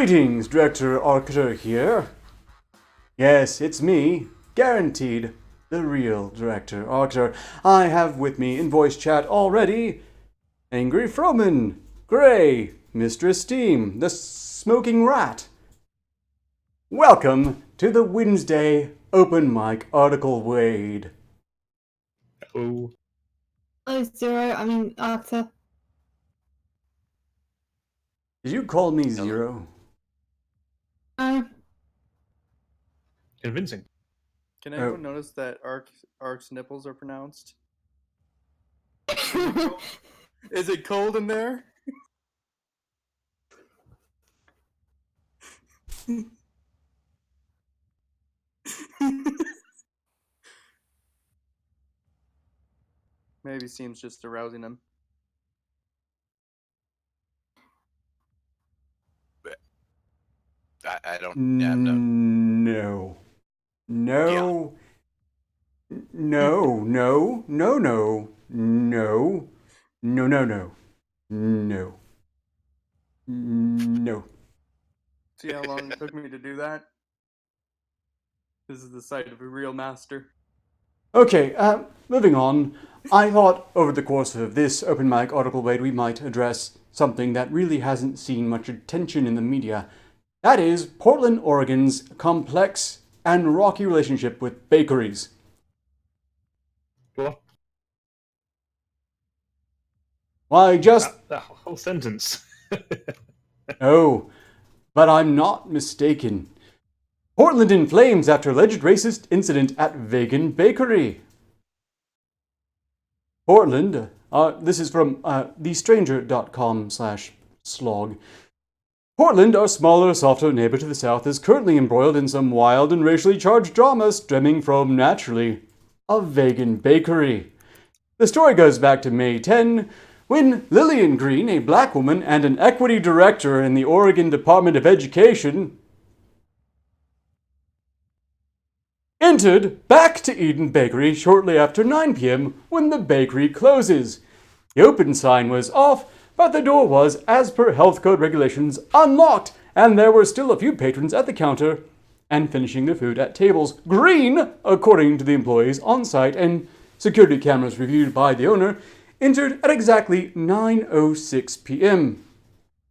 Greetings, Director Arketer here. Yes, it's me, guaranteed, the real Director Arketer. I have with me in voice chat already Angry Froman, Gray, Mistress Steam, the Smoking Rat. Welcome to the Wednesday Open Mic Article Wade. Oh. Oh, Zero, I mean, Arketer. Did you call me Zero? Convincing. Can anyone notice that Ark's nipples are pronounced? Is it cold in there? Maybe Steam's just arousing him. I don't. Yeah, no. No. No. Yeah. No. No. No. No. No. No. No. No. No. No. See how long it took me to do that? This is the sight of a real master. Okay, moving on. I thought over the course of this open mic article wade we might address something that really hasn't seen much attention in the media. That is Portland, Oregon's complex and rocky relationship with bakeries. What? Why, just... That whole sentence. Oh, but I'm not mistaken. Portland in flames after alleged racist incident at vegan bakery. Portland, this is from thestranger.com/slog. Portland, our smaller, softer neighbor to the south, is currently embroiled in some wild and racially charged drama stemming from, naturally, a vegan bakery. The story goes back to May 10, when Lillian Green, a black woman and an equity director in the Oregon Department of Education, entered back to Eden Bakery shortly after 9 p.m. when the bakery closes. The open sign was off, but the door was, as per health code regulations, unlocked, and there were still a few patrons at the counter and finishing their food at tables. Green, according to the employees on site and security cameras reviewed by the owner, entered at exactly 9:06 p.m.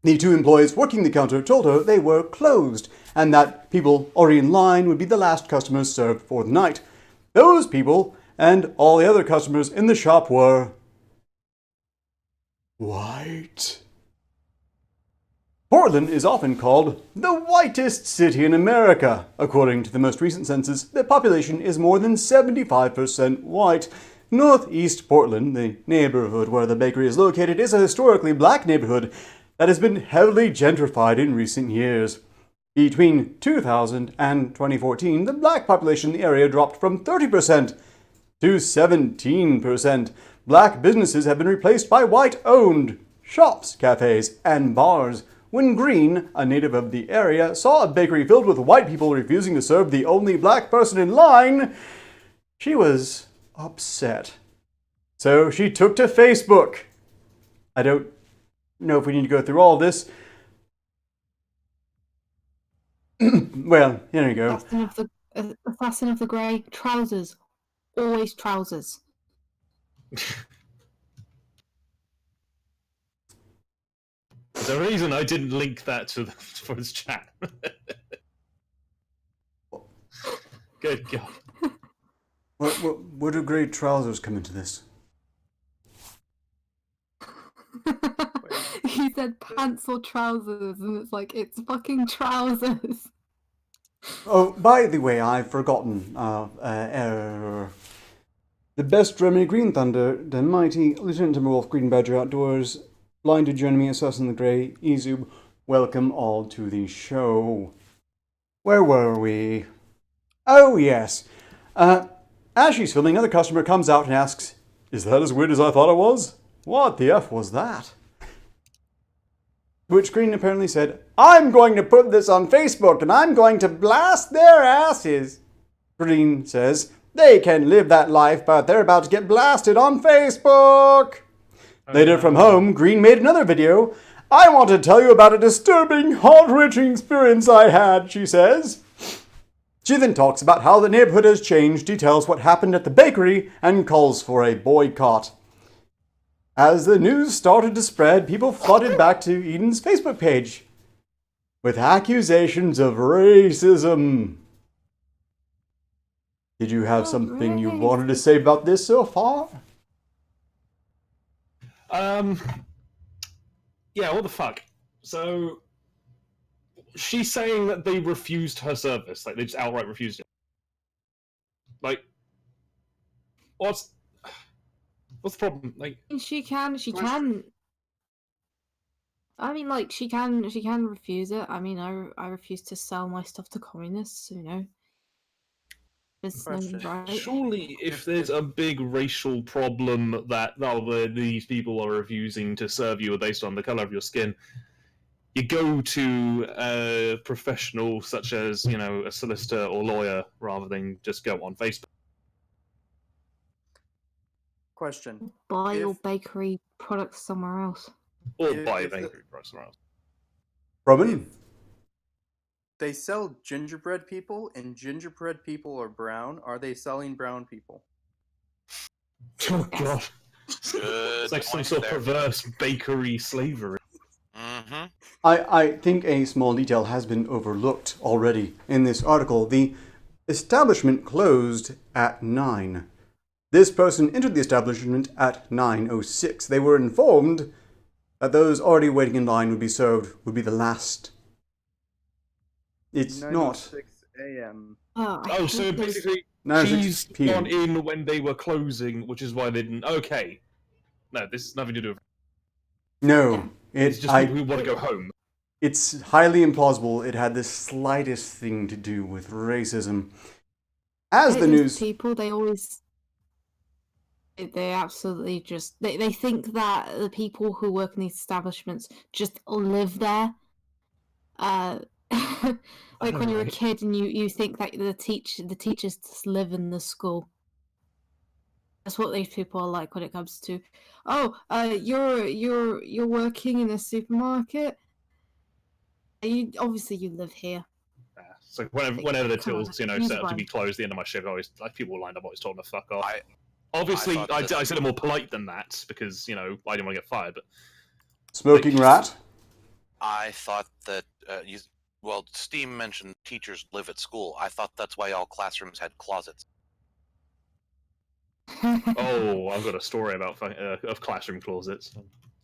The two employees working the counter told her they were closed and that people already in line would be the last customers served for the night. Those people and all the other customers in the shop were white. Portland is often called the whitest city in America. According to the most recent census, the population is more than 75% white. Northeast Portland, the neighborhood where the bakery is located, is a historically black neighborhood that has been heavily gentrified in recent years. Between 2000 and 2014, the black population in the area dropped from 30% to 17%. Black businesses have been replaced by white-owned shops, cafes, and bars. When Green, a native of the area, saw a bakery filled with white people refusing to serve the only black person in line, she was upset. So she took to Facebook. I don't know if we need to go through all this. Well, here you go. Assassin of the Grey, trousers. Always trousers. There's a reason I didn't link that to for his chat. Good God. Where do grey trousers come into this? He said pants or trousers, and it's like, it's fucking trousers. Oh, by the way, I've forgotten. The best Remy Green Thunder, the mighty Lieutenant Timberwolf Green Badger Outdoors, Blinded Jeremy, Assassin the Grey, Ezub, welcome all to the show. Where were we? Oh, yes. As she's filming, another customer comes out and asks, "Is that as weird as I thought it was? What the F was that?" To which Green apparently said, "I'm going to put this on Facebook and I'm going to blast their asses." Green says, "They can live that life, but they're about to get blasted on Facebook." Later from home, Green made another video I want to tell you about a disturbing, heart-wrenching experience I had, she says. She then talks about how the neighborhood has changed, details what happened at the bakery, and calls for a boycott. As the news started to spread, people flooded back to Eden's Facebook page with accusations of racism. Did you have something you wanted to say about this so far? Yeah, what the fuck? So, she's saying that they refused her service. Like, they just outright refused it. Like, what's the problem? Like, She can. I mean, like, she can refuse it. I mean, I refuse to sell my stuff to communists, you know. It's not Question. right. surely if there's a big racial problem that these people are refusing to serve you based on the color of your skin, you go to a professional such as, you know, a solicitor or lawyer rather than just go on Facebook. Question. Buy your If- bakery products somewhere else. Or If- buy a if the- bakery price somewhere else. Robin? They sell gingerbread people, and gingerbread people are brown. Are they selling brown people? Oh god. Good It's like some point sort of there. perverse bakery slavery. Mm-hmm. I think a small detail has been overlooked already in this article. The establishment closed at 9. This person entered the establishment at 9:06. They were informed that those already waiting in line would be the last. It's not 9:06 a.m. Oh, so basically, 9:06 she's p.m. gone in when they were closing, which is why they didn't. Okay. No, this has nothing to do with No, it's just people who want to go home. It's highly implausible it had the slightest thing to do with racism. As the news... people, they always... They absolutely just... They think that the people who work in these establishments just live there. Like when you're a kid and you think that the teachers just live in the school. That's what these people are like when it comes to, you're working in a supermarket. Obviously you live here. So whenever the Come on, tills, you know, use set up to one. be closed at the end of my shift, I always like people lined up always told them to fuck off. I Obviously, thought I that- said it more polite than that because, you know, I didn't want to get fired. But Smoking rat? I thought that Steam mentioned teachers live at school. I thought that's why all classrooms had closets. oh, I've got a story about of classroom closets.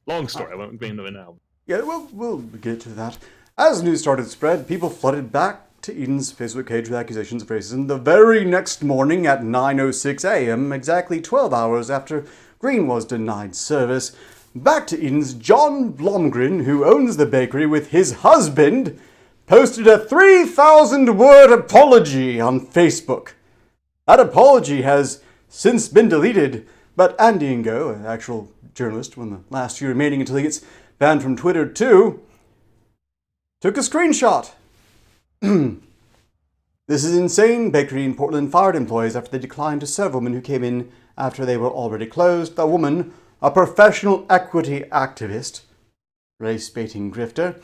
Long story. I won't go into it now. Yeah, we'll get to that. As news started to spread, people flooded back to Eden's Facebook page with accusations of racism the very next morning at 9:06 a.m., exactly 12 hours after Green was denied service. Back to Eden's John Blomgren, who owns the bakery with his husband, posted a 3,000-word apology on Facebook. That apology has since been deleted, but Andy Ngo, an actual journalist, one of the last few remaining until he gets banned from Twitter too, took a screenshot. This is insane. Bakery in Portland fired employees after they declined to serve women who came in after they were already closed. The woman, a professional equity activist, race-baiting grifter,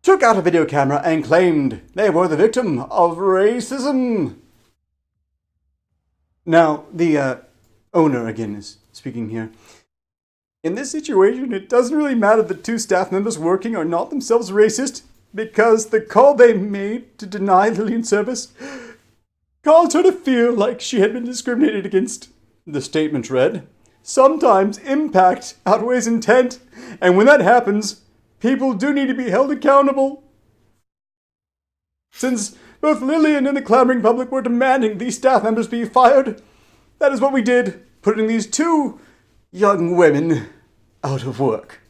took out a video camera and claimed they were the victim of racism. Now, the owner, again, is speaking here. In this situation, it doesn't really matter that two staff members working are not themselves racist, because the call they made to deny Lillian service caused her to feel like she had been discriminated against. The statement read, "Sometimes impact outweighs intent, and when that happens, people do need to be held accountable." Since both Lillian and the clamoring public were demanding these staff members be fired, that is what we did, putting these two young women out of work.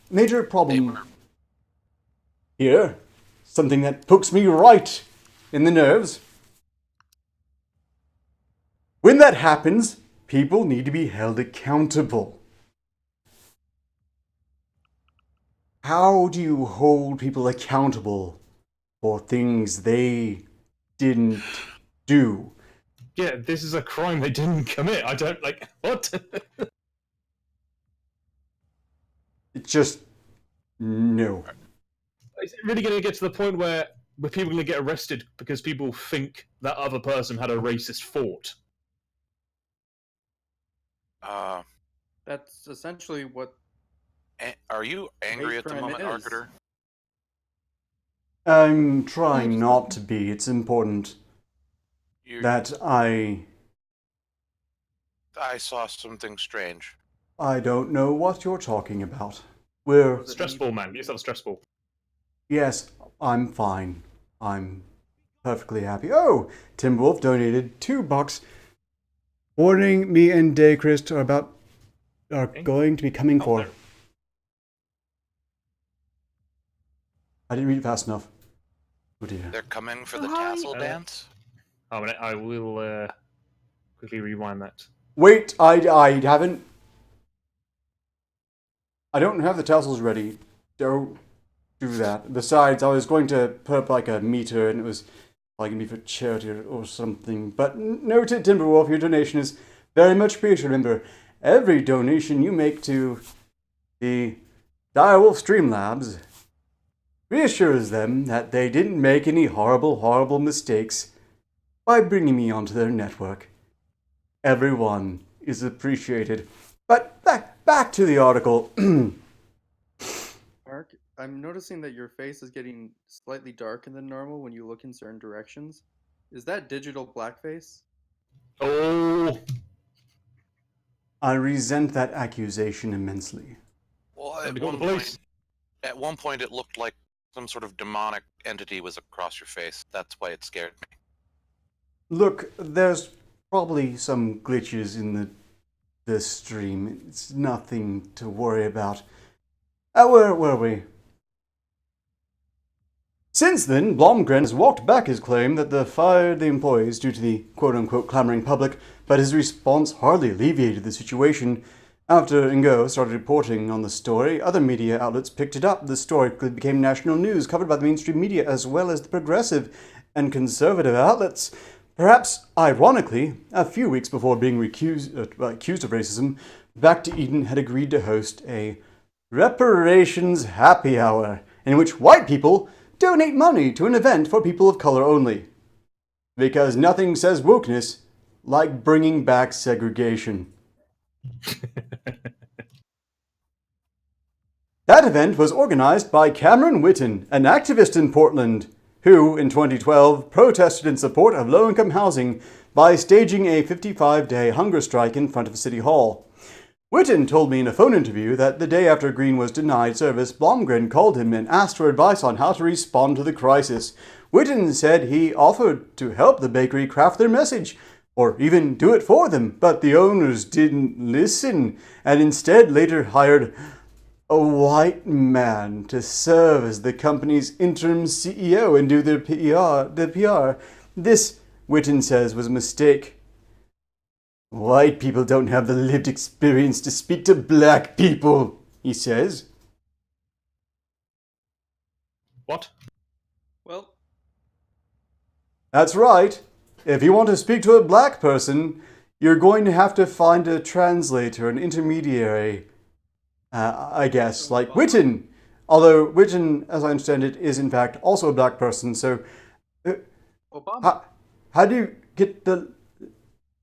Major problem here, something that pokes me right in the nerves. When that happens, people need to be held accountable. How do you hold people accountable for things they didn't do? yeah, this is a crime they didn't commit. I don't like what. It's just no. Is it really going to get to the point where people are going to get arrested because people think that other person had a racist thought? That's essentially what Are you angry hate at the crime moment, is. Arketer? I'm trying not to be. It's important that I saw something strange. don't know what you're talking about. We're... Was it Stress me? ball, man. Use that stress ball. Yes, I'm fine. I'm perfectly happy. Oh, Timberwolf donated $2, warning me and Daychrist are going to be coming for. there. I didn't read it fast enough. Oh dear. They're coming for So the how are tassel you- dance? Oh, I will quickly rewind that. Wait, I haven't... I don't have the tassels ready. Don't do that. Besides, I was going to put up like a meter and it was like going to be for charity or something. But noted, Timberwolf, your donation is very much appreciated. Remember, every donation you make to the Direwolf Streamlabs reassures them that they didn't make any horrible mistakes by bringing me onto their network. Everyone is appreciated. But back to the article. Mark, I'm noticing that your face is getting slightly darker than normal when you look in certain directions. Is that digital blackface? Oh, I resent that accusation immensely. Well, time to call the police. at one point it looked like some sort of demonic entity was across your face. That's why it scared me. Look, there's probably some glitches in the stream. It's nothing to worry about. Where were we? Since then, Blomgren has walked back his claim that they fired the employees due to the quote-unquote clamoring public, but his response hardly alleviated the situation. After Ngo started reporting on the story, other media outlets picked it up. The story quickly became national news, covered by the mainstream media as well as the progressive and conservative outlets. Perhaps ironically, a few weeks before being accused of racism, Back to Eden had agreed to host a reparations happy hour, in which white people donate money to an event for people of color only. Because nothing says wokeness like bringing back segregation. That event was organized by Cameron Whitten, an activist in Portland, who, in 2012, protested in support of low-income housing by staging a 55-day hunger strike in front of City Hall. Whitten told me in a phone interview that the day after Green was denied service, Blomgren called him and asked for advice on how to respond to the crisis. Whitten said he offered to help the bakery craft their message, or even do it for them, but the owners didn't listen, and instead later hired a white man to serve as the company's interim CEO and do their PR. This, Whitten says, was a mistake. White people don't have the lived experience to speak to black people, he says. What? Well, That's right. If you want to speak to a black person, you're going to have to find a translator, an intermediary, I guess, like Whitten. Although Whitten, as I understand it, is in fact also a black person, so... Obama. How do you get the...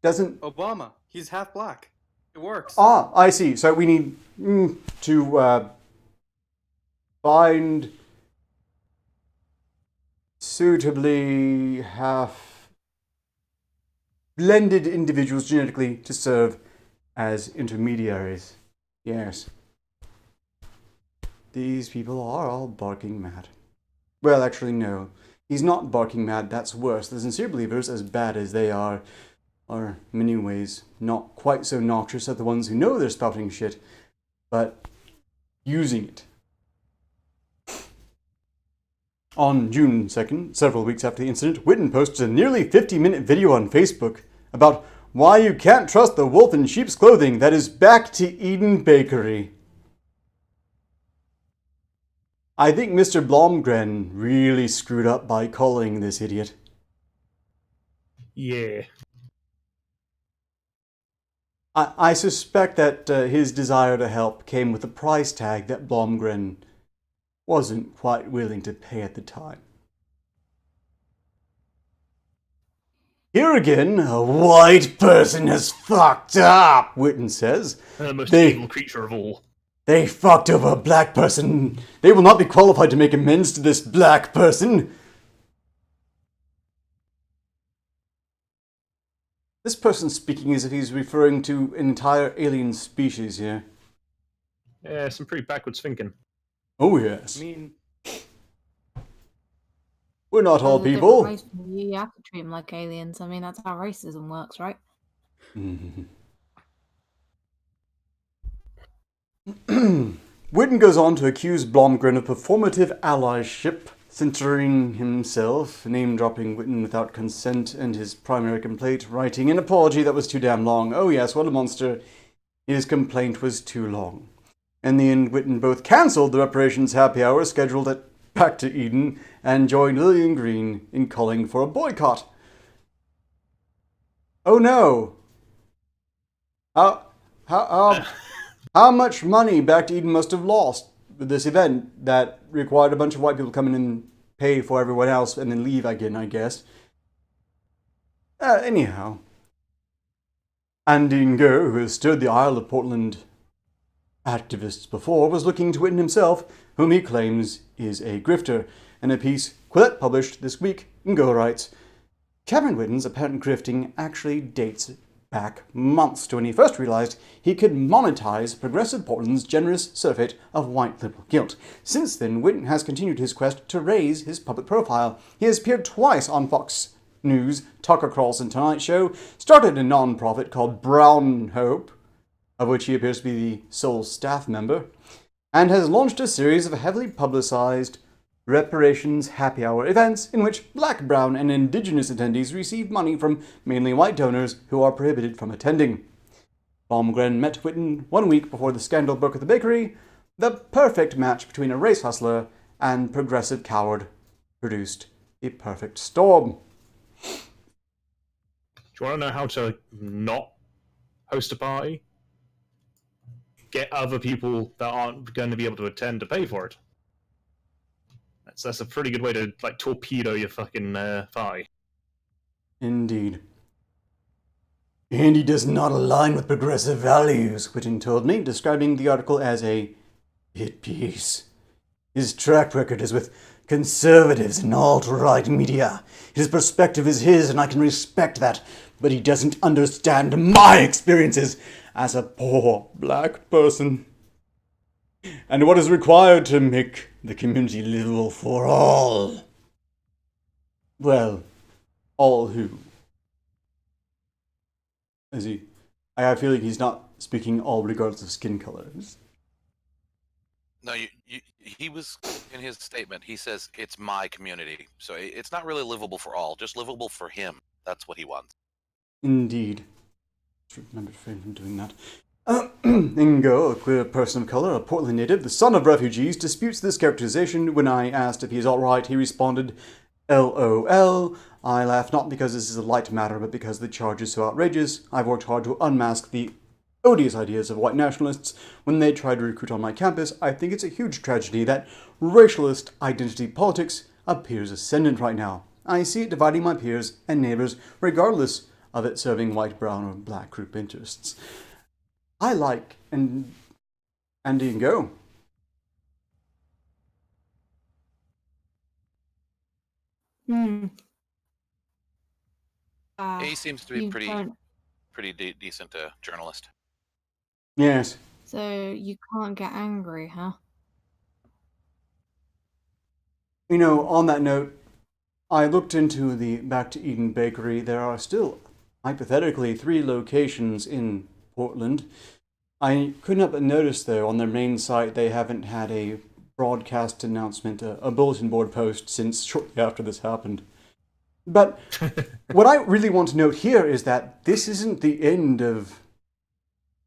Doesn't... Obama. He's half black. It works. Ah, I see. So we need to find suitably half blended individuals genetically to serve as intermediaries. Yes. These people are all barking mad. Well, actually, no. He's not barking mad, that's worse. The sincere believers, as bad as they are in many ways not quite so noxious as the ones who know they're spouting shit, but using it. On June 2nd, several weeks after the incident, Whitten posted a nearly 50-minute video on Facebook about why you can't trust the wolf in sheep's clothing that is Back to Eden Bakery. I think Mr. Blomgren really screwed up by calling this idiot. Yeah. I suspect that his desire to help came with a price tag that Blomgren wasn't quite willing to pay at the time. Here again, a white person has fucked up, Witten says. The most They- evil creature of all. They fucked over a black person. They will not be qualified to make amends to this black person. This person's speaking as if he's referring to an entire alien species here. Yeah, some pretty backwards thinking. Oh, yes. I mean, We're not all There's a people. different race from you. You have to treat them like aliens. I mean, that's how racism works, right? Witten goes on to accuse Blomgren of performative allyship, centering himself, name-dropping Witten without consent, and his primary complaint, writing an apology that was too damn long. Oh yes, what a monster. His complaint was too long. In the end, Witten both cancelled the reparations happy hour scheduled at Back to Eden and joined Lillian Green in calling for a boycott. Oh no! How much money Back to Eden must have lost with this event that required a bunch of white people come in and pay for everyone else and then leave again, I guess. Anyhow. Andy Ngo, who has stood the Isle of Portland activists before, was looking to Witten himself, whom he claims is a grifter. In a piece Quillette published this week, Ngo writes, Cameron Witten's apparent grifting actually dates back months to when he first realized he could monetize Progressive Portland's generous surfeit of white liberal guilt. Since then, Witten has continued his quest to raise his public profile. He has appeared twice on Fox News, Tucker Carlson Tonight Show, started a non-profit called Brown Hope, of which he appears to be the sole staff member, and has launched a series of heavily publicized reparations happy hour events in which black, brown, and indigenous attendees receive money from mainly white donors who are prohibited from attending. Blomgren met Witten 1 week before the scandal broke at the bakery. The perfect match between a race hustler and progressive coward produced a perfect storm. Do you want to know how to not host a party? Get other people that aren't going to be able to attend to pay for it. That's a pretty good way to torpedo your fucking party. Indeed. And he does not align with progressive values, Witten told me, describing the article as a hit piece. His track record is with conservatives and alt-right media. His perspective is his, and I can respect that, but he doesn't understand my experiences as a poor black person. And what is required to make the community livable for all. Well, all who? Is he? I feel like he's not speaking all regardless of skin colors. No, he was in his statement. He says it's my community, so it's not really livable for all, just livable for him. That's what he wants. Indeed. I remember refrain from doing that. Ingo, a queer person of color, a Portland native, the son of refugees, disputes this characterization. When I asked if he is alright, he responded, LOL. I laugh not because this is a light matter, but because the charge is so outrageous. I've worked hard to unmask the odious ideas of white nationalists when they try to recruit on my campus. I think it's a huge tragedy that racialist identity politics appears ascendant right now. I see it dividing my peers and neighbors, regardless of it serving white, brown, or black group interests. I like Andy and Go. He seems to be you pretty don't- decent journalist. Yes. So you can't get angry, huh? You know, on that note, I looked into the Back to Eden bakery. There are still, hypothetically, 3 locations in Portland. I couldn't help but notice, though, on their main site, they haven't had a broadcast announcement, a bulletin board post since shortly after this happened. But what I really want to note here is that this isn't the end of...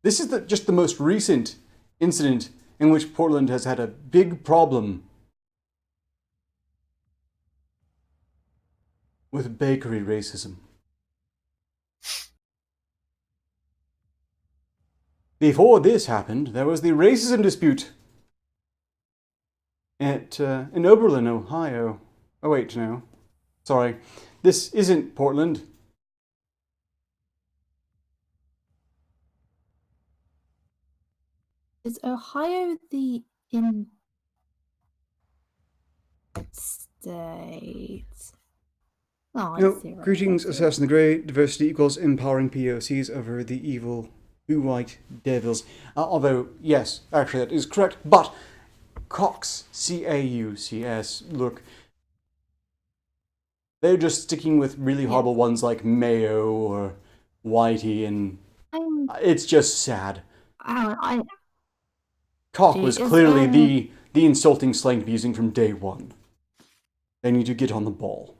This is just the most recent incident in which Portland has had a big problem with bakery racism. Before this happened, there was the racism dispute in Oberlin, Ohio. Oh wait, no. Sorry. This isn't Portland. Is Ohio the in state? Oh, I see. Right, Greetings, I see. Assassin the Grey. Diversity equals empowering POCs over the evil blue-white devils. Although, yes, actually that is correct. But Cox, C-A-U-C-S, look, they're just sticking with really horrible ones like Mayo or Whitey, and it's just sad. Cock was clearly the insulting slang to be using from day one. They need to get on the ball.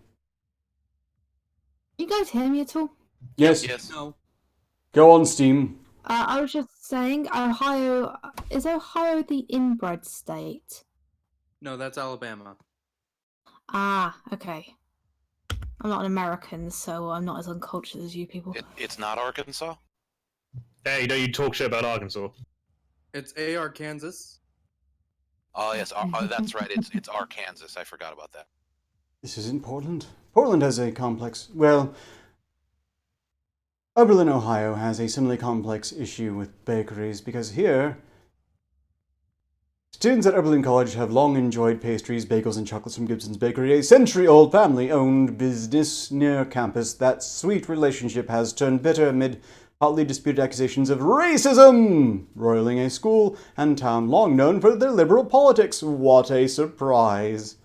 You guys hear me at all? Yes. Yes. No. Go on, Steam. I was just saying, Ohio is Ohio the inbred state? No, that's Alabama. Ah, okay. I'm not an American, so I'm not as uncultured as you people. It's not Arkansas? Hey, don't you talk shit about Arkansas. It's AR Kansas. Oh, yes. That's right. It's Arkansas. I forgot about that. This isn't Portland. Portland has a complex... Well, Oberlin, Ohio has a similarly complex issue with bakeries, because here, students at Oberlin College have long enjoyed pastries, bagels, and chocolates from Gibson's Bakery, a century-old family-owned business near campus. That sweet relationship has turned bitter amid hotly disputed accusations of racism, roiling a school and town long known for their liberal politics. What a surprise.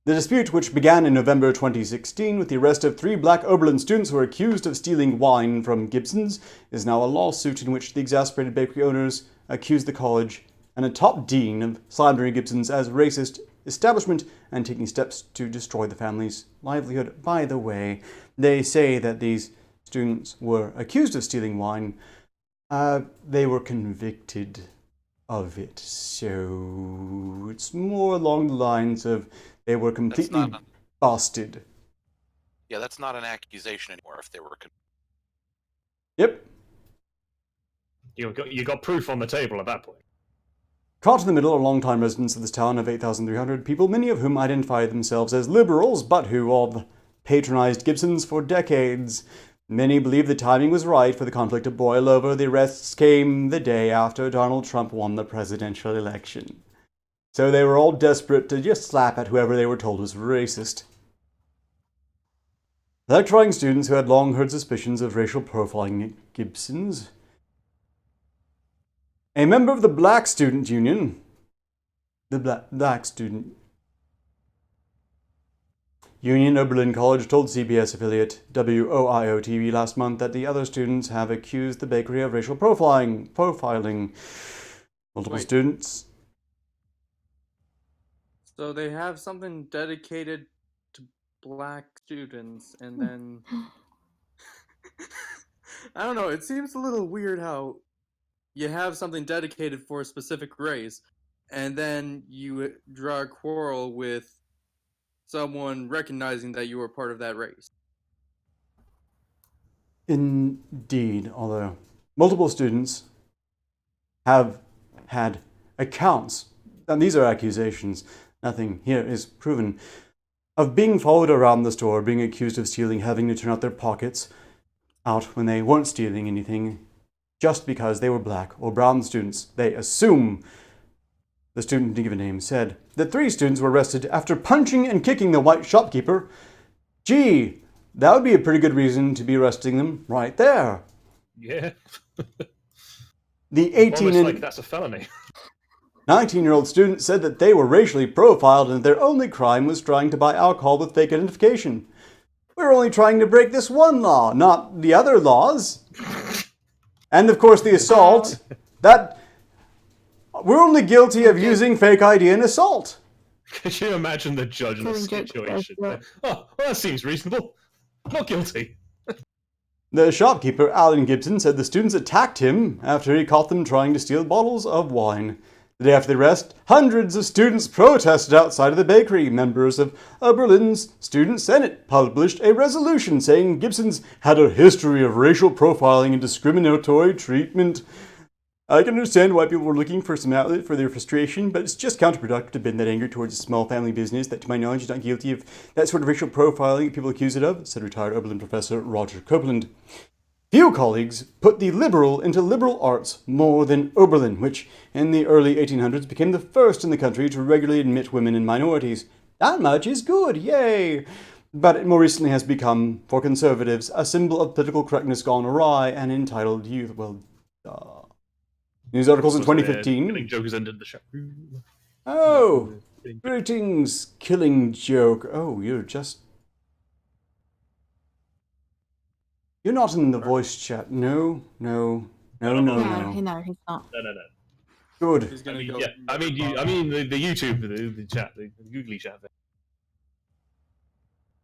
The dispute, which began in November 2016 with the arrest of 3 black Oberlin students who were accused of stealing wine from Gibson's, is now a lawsuit in which the exasperated bakery owners accuse the college and a top dean of slandering Gibson's as racist establishment and taking steps to destroy the family's livelihood. By the way, they say that these students were accused of stealing wine. They were convicted of it, so it's more along the lines of they were completely busted. Yeah, that's not an accusation anymore if they were... Yep. You got proof on the table at that point. Caught in the middle are longtime residents of this town of 8,300 people, many of whom identify themselves as liberals, but who have patronized Gibson's for decades. Many believe the timing was right for the conflict to boil over. The arrests came the day after Donald Trump won the presidential election. So they were all desperate to just slap at whoever they were told was racist. Electrifying students who had long heard suspicions of racial profiling at Gibson's. A member of the Black Student Union, Black Student Union Oberlin College told CBS affiliate WOIO-TV last month that the other students have accused the bakery of racial profiling. Multiple students. So they have something dedicated to black students, and then... I don't know, it seems a little weird how you have something dedicated for a specific race, and then you draw a quarrel with someone recognizing that you are part of that race. Indeed, although multiple students have had accounts, and these are accusations, nothing here is proven, of being followed around the store, being accused of stealing, having to turn out their pockets out when they weren't stealing anything, just because they were black or brown students. They assume, the student to give a name said, that 3 students were arrested after punching and kicking the white shopkeeper. Gee, that would be a pretty good reason to be arresting them right there. Yeah. The 18 Almost and like that's a felony. 19-year-old student said that they were racially profiled and their only crime was trying to buy alcohol with fake identification. We're only trying to break this one law, not the other laws. And of course the assault, that we're only guilty of using fake ID in assault. Could you imagine the judge in this situation? Oh, well, that seems reasonable. Not guilty. The shopkeeper, Alan Gibson, said the students attacked him after he caught them trying to steal bottles of wine. The day after the arrest, hundreds of students protested outside of the bakery. Members of Berlin's Student Senate published a resolution saying Gibson's had a history of racial profiling and discriminatory treatment. I can understand why people were looking for some outlet for their frustration, but it's just counterproductive to bend that anger towards a small family business that, to my knowledge, is not guilty of that sort of racial profiling people accuse it of, said retired Oberlin professor Roger Copeland. Few colleagues put the liberal into liberal arts more than Oberlin, which in the early 1800s became the first in the country to regularly admit women and minorities. That much is good, yay! But it more recently has become, for conservatives, a symbol of political correctness gone awry and entitled youth. Well, News articles in 2015. Killing Joke has entered the show. Oh, greetings, Killing Joke. Oh, you're not in the voice chat. No. No, he's not. No. Good. He's gonna go. Yeah, I mean the YouTube, the chat, the googly chat.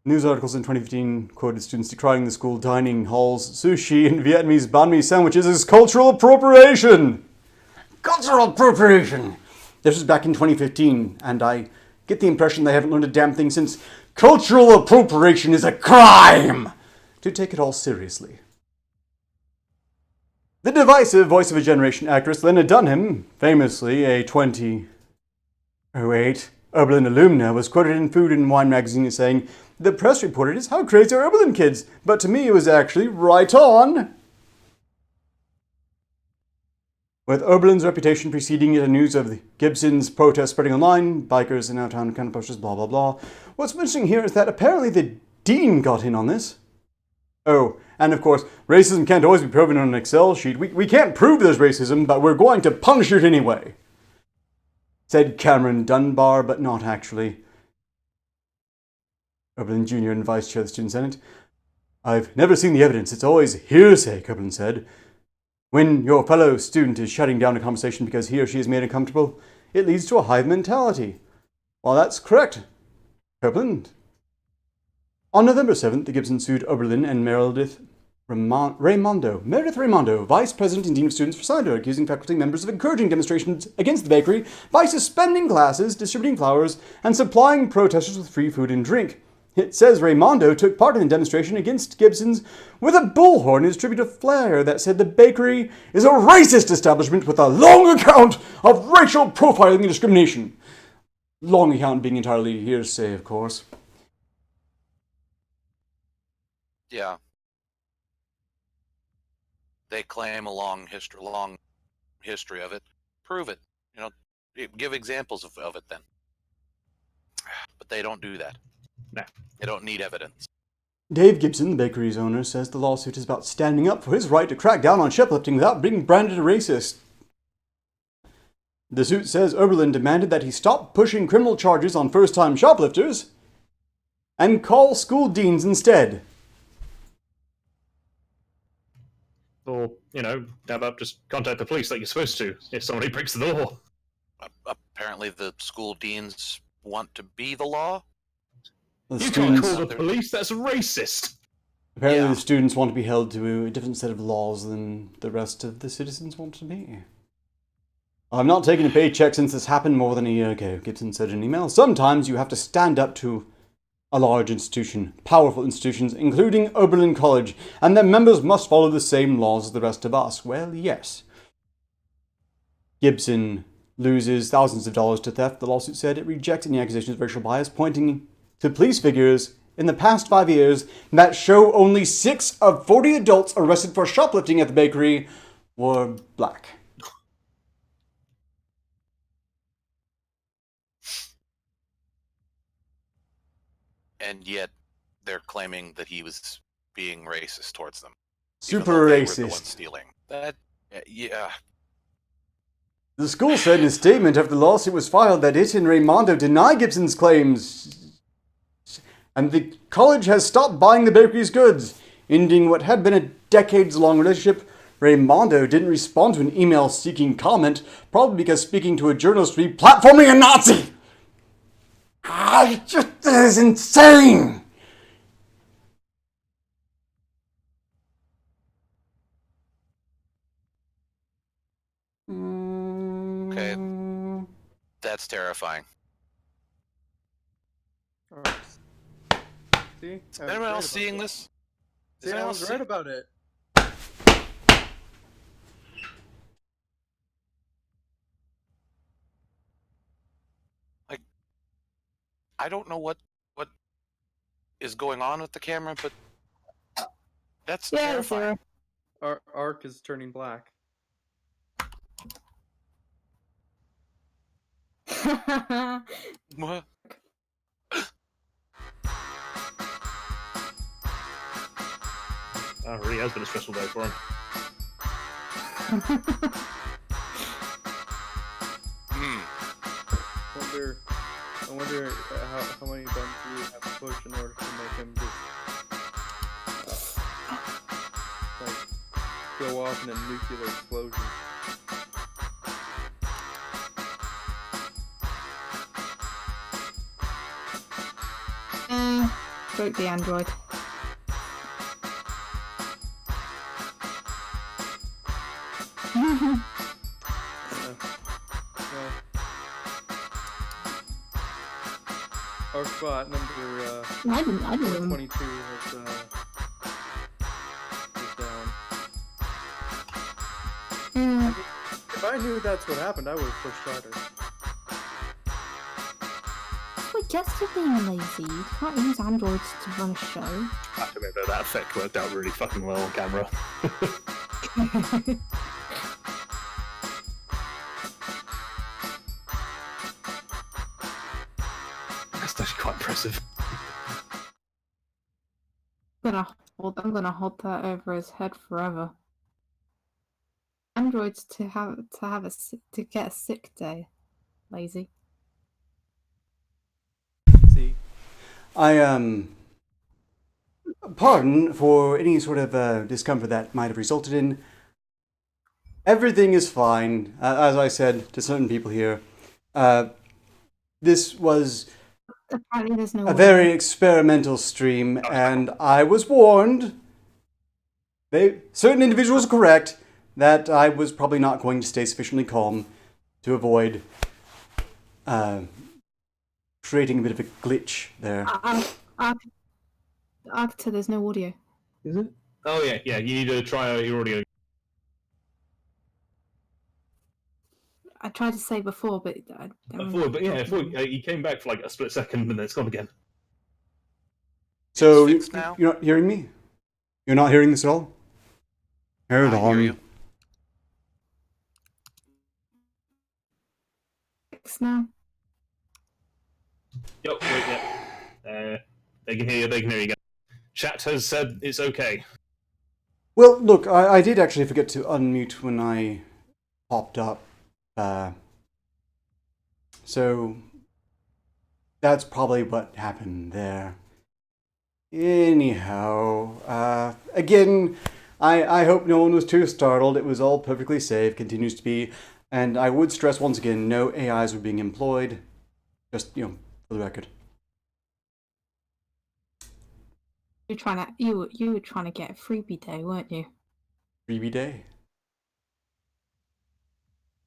News articles in 2015 quoted students decrying the school dining halls sushi and Vietnamese banh mi sandwiches as cultural appropriation. Cultural appropriation! This was back in 2015, and I get the impression they haven't learned a damn thing since cultural appropriation is a crime! To take it all seriously. The divisive voice of a generation actress Lena Dunham, famously a 2008 Oberlin alumna, was quoted in Food and Wine magazine as saying, "The press reported is how crazy are Oberlin kids, but to me it was actually right on." With Oberlin's reputation preceding it and news of the Gibson's protest spreading online, bikers and out-of-town kind of posters, blah blah blah. What's interesting here is that apparently the dean got in on this. Oh, and of course, racism can't always be proven on an Excel sheet. We can't prove there's racism, but we're going to punish it anyway, said Cameron Dunbar, but not actually. Oberlin Jr. and Vice Chair of the Student Senate. "I've never seen the evidence. It's always hearsay," Oberlin said. "When your fellow student is shutting down a conversation because he or she is made uncomfortable, it leads to a hive mentality." Well, that's correct, Copeland. On November 7th, the Gibson sued Oberlin and Meredith Raimondo, Vice President and Dean of Students for slander, accusing faculty members of encouraging demonstrations against the bakery by suspending classes, distributing flowers, and supplying protesters with free food and drink. It says Raimondo took part in a demonstration against Gibson's with a bullhorn in his tribute to Flair that said the bakery is a racist establishment with a long account of racial profiling and discrimination. Long account being entirely hearsay, of course. Yeah. They claim a long history of it. Prove it. Give examples of it then. But they don't do that. No. They don't need evidence. Dave Gibson, the bakery's owner, says the lawsuit is about standing up for his right to crack down on shoplifting without being branded a racist. The suit says Oberlin demanded that he stop pushing criminal charges on first-time shoplifters and call school deans instead. Or, how about just contact the police like you're supposed to if somebody breaks the law? Apparently the school deans want to be the law. The You can't students, call the police, that's racist! apparently Yeah. the students want to be held to a different set of laws than the rest of the citizens want to be. "I'm not taking a paycheck since this happened more than a year ago," Gibson said in an email. "Sometimes you have to stand up to a large institution, powerful institutions, including Oberlin College, and their members must follow the same laws as the rest of us." Well, yes. Gibson loses thousands of dollars to theft. The lawsuit said it rejects any accusations of racial bias, pointing to police figures in the past 5 years that show only 6 of 40 adults arrested for shoplifting at the bakery were black. And yet they're claiming that he was being racist towards them. Super even though they were the racist. ones stealing. That, yeah. The school said in a statement after the lawsuit was filed that it and Raimondo deny Gibson's claims, and the college has stopped buying the bakery's goods, ending what had been a decades-long relationship. Raimondo didn't respond to an email seeking comment, probably because speaking to a journalist would be platforming a Nazi. This is insane. Okay. Okay. That's terrifying. Alright. See? Is anyone else seeing this? See, I was right about it. I don't know what is going on with the camera, but that's terrifying. Our arc is turning black. What? That really has been a stressful day for him. I wonder how many buttons you have to push in order to make him just like go off in a nuclear explosion. Broke the android. Our spot number I didn't. 22 is down. If I knew that's what happened, I would have pushed harder. That's what gets for being lazy. You can't use androids to run a show. I have to admit that effect worked out really fucking well on camera. That's actually quite impressive. I'm gonna hold that over his head forever. Androids to get a sick day. Lazy. See? Pardon for any sort of discomfort that might have resulted in. Everything is fine. As I said to certain people here, this was Apparently there's no a very experimental stream, and I was warned. Certain individuals are correct that I was probably not going to stay sufficiently calm to avoid creating a bit of a glitch there. Arketer, there's no audio. Is it? Oh yeah. You need to try out your audio. I tried to say before, but I don't Before he came back for like a split second, and then it's gone again. So It's fixed now? you're not hearing me? You're not hearing this at all? Hold I on. hear you. fix now. Yep, wait, yeah. They can hear you, again. Chat has said it's okay. Well, look, I did actually forget to unmute when I popped up. So that's probably what happened there. Anyhow, again, I hope no one was too startled. It was all perfectly safe, continues to be. And I would stress once again, no AIs were being employed. Just, for the record. You were trying to get a freebie day, weren't you? Freebie day?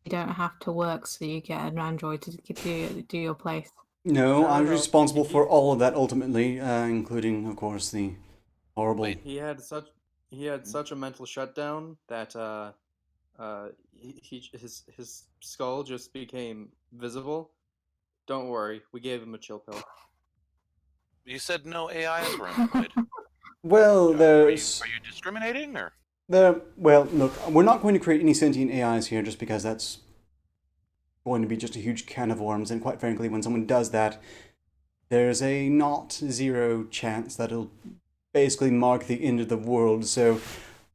You don't have to work, so you get an android to do your place. No, I'm No. responsible for all of that ultimately, including, of course, the horrible... Wait. He had such a mental shutdown that his skull just became visible. Don't worry, we gave him a chill pill. You said no AIs were employed. Well, Are you there's... discriminating, or? Well, look, we're not going to create any sentient AIs here just because that's going to be just a huge can of worms, and quite frankly, when someone does that, there's a not zero chance that it'll basically mark the end of the world, so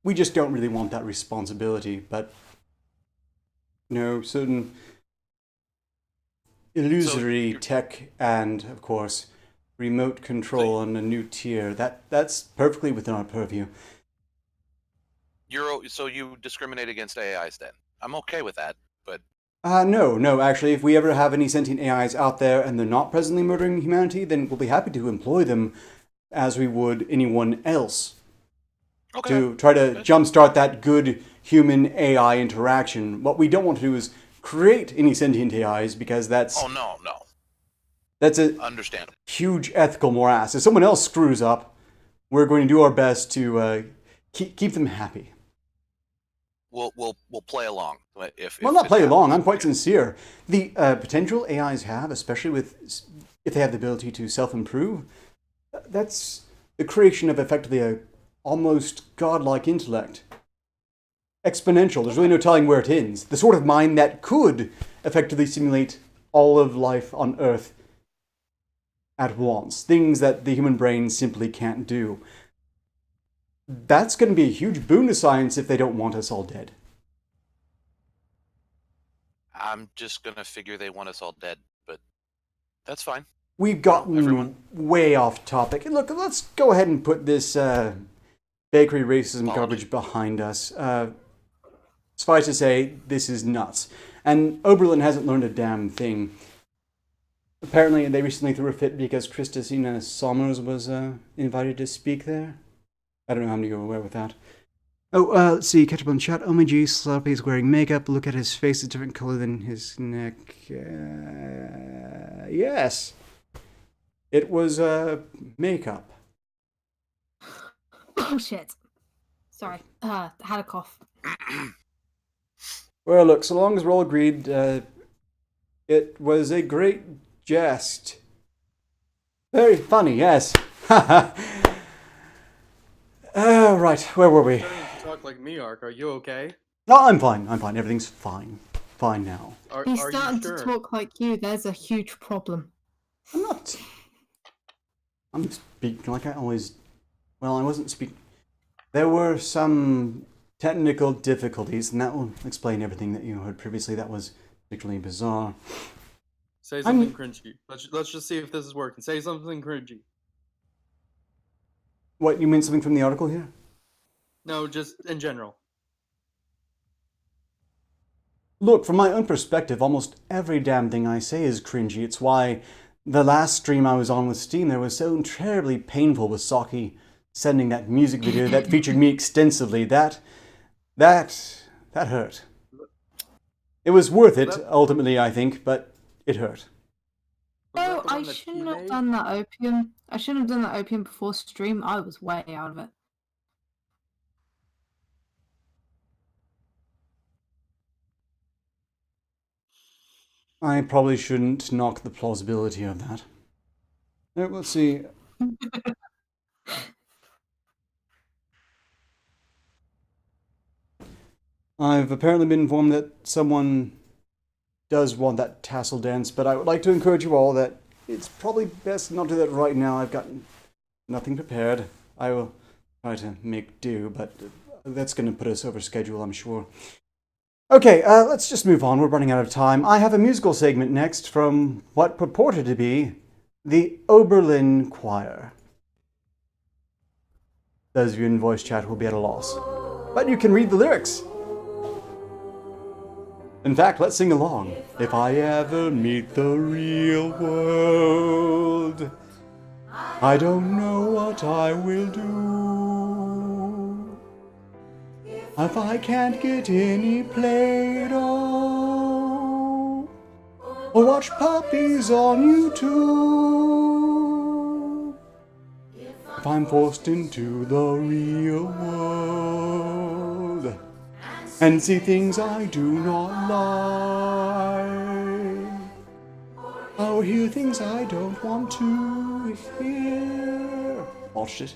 we just don't really want that responsibility, but certain illusory tech and, of course, remote control on a new tier, that's perfectly within our purview. So you discriminate against AIs then? I'm okay with that, but... No, actually, if we ever have any sentient AIs out there and they're not presently murdering humanity, then we'll be happy to employ them as we would anyone else. Okay. To try to jumpstart that good human-AI interaction. What we don't want to do is create any sentient AIs because that's Oh no, a understandable. huge ethical morass. If someone else screws up, we're going to do our best to keep them happy. We'll play along. Well, not play along. I'm quite sincere. The potential AIs have, especially if they have the ability to self-improve, that's the creation of effectively a almost godlike intellect. Exponential. There's really no telling where it ends. The sort of mind that could effectively simulate all of life on Earth at once. Things that the human brain simply can't do. That's going to be a huge boon to science if they don't want us all dead. I'm just gonna figure they want us all dead, but that's fine. We've gotten way off topic. Look, let's go ahead and put this bakery racism garbage behind us. Suffice to say, this is nuts. And Oberlin hasn't learned a damn thing. Apparently, they recently threw a fit because Christina Sommers was invited to speak there. I don't know how many you're aware with that. Oh, let's see, catch up on chat. Oh my G, Sloppy's wearing makeup. Look at his face, it's a different color than his neck. Yes. It was makeup. Oh shit. Sorry. Had a cough. Well, look, so long as we're all agreed, it was a great jest. Very funny, yes. Right, where were we? Talk like me, Ark. Are you okay? No, I'm fine. Everything's fine. Fine now. He's Are starting you sure? to talk like you. There's a huge problem. I'm not. I'm speaking like I always. Well, I wasn't speaking. There were some technical difficulties, and that will explain everything that you heard previously. That was particularly bizarre. Say something cringy. Let's just see if this is working. Say something cringy. What, you mean something from the article here? No, just in general. Look, from my own perspective, almost every damn thing I say is cringy. It's why the last stream I was on with Steam there was so terribly painful with Saki sending that music video that featured me extensively. That hurt. It was worth it, ultimately, I think, but it hurt. Oh, I shouldn't have done that opium. I shouldn't have done that opium before stream. I was way out of it. I probably shouldn't knock the plausibility of that. Let's see. I've apparently been informed that someone does want that tassel dance, but I would like to encourage you all that it's probably best not to do that right now. I've got nothing prepared. I will try to make do, but that's going to put us over schedule, I'm sure. Okay, let's just move on. We're running out of time. I have a musical segment next from what purported to be the Oberlin Choir. Those of you in voice chat will be at a loss. But you can read the lyrics. In fact, let's sing along. If I ever meet the real world, I don't know what I will do. If I can't get any play at all, or watch puppies on YouTube, if I'm forced into the real world and see things I do not like, or hear things I don't want to hear, watch it,